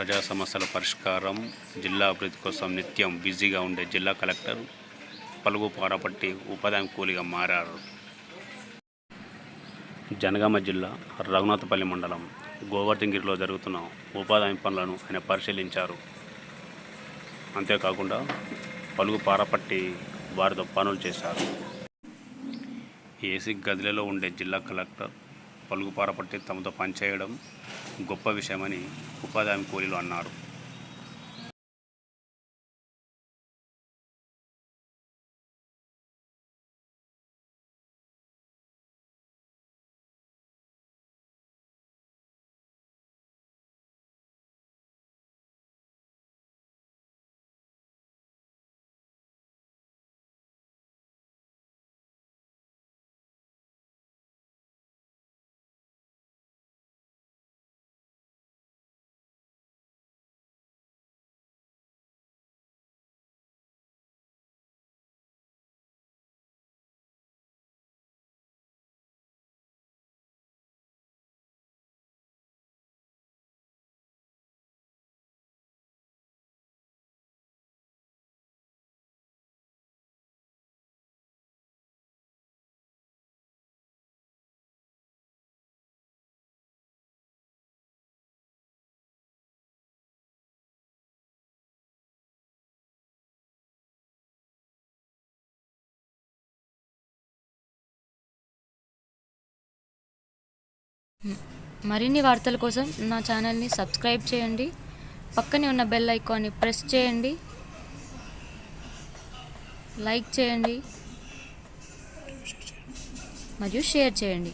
ప్రజా సమస్యల పరిష్కారం, జిల్లా అభివృద్ధి కోసం నిత్యం బిజీగా ఉండే జిల్లా కలెక్టర్ పలుగు పారపట్టి ఉపాధి కూలీగా మారారు. జనగామ జిల్లా రఘునాథపల్లి మండలం గోవర్ధనగిరిలో జరుగుతున్న ఉపాధి పనులను ఆయన పరిశీలించారు. అంతేకాకుండా పలుగు పారపట్టి వారితో పనులు చేశారు. ఏసీ గదిలో ఉండే జిల్లా కలెక్టర్ పలుగు పారపట్టి తమతో పనిచేయడం గొప్ప విషయమని ఉపాధి హామీ కూలీలు అన్నారు. మరిన్ని వార్తల కోసం నా ఛానల్ని సబ్స్క్రైబ్ చేయండి. పక్కనే ఉన్న బెల్ ఐకాన్ని ప్రెస్ చేయండి. లైక్ చేయండి మరియు షేర్ చేయండి.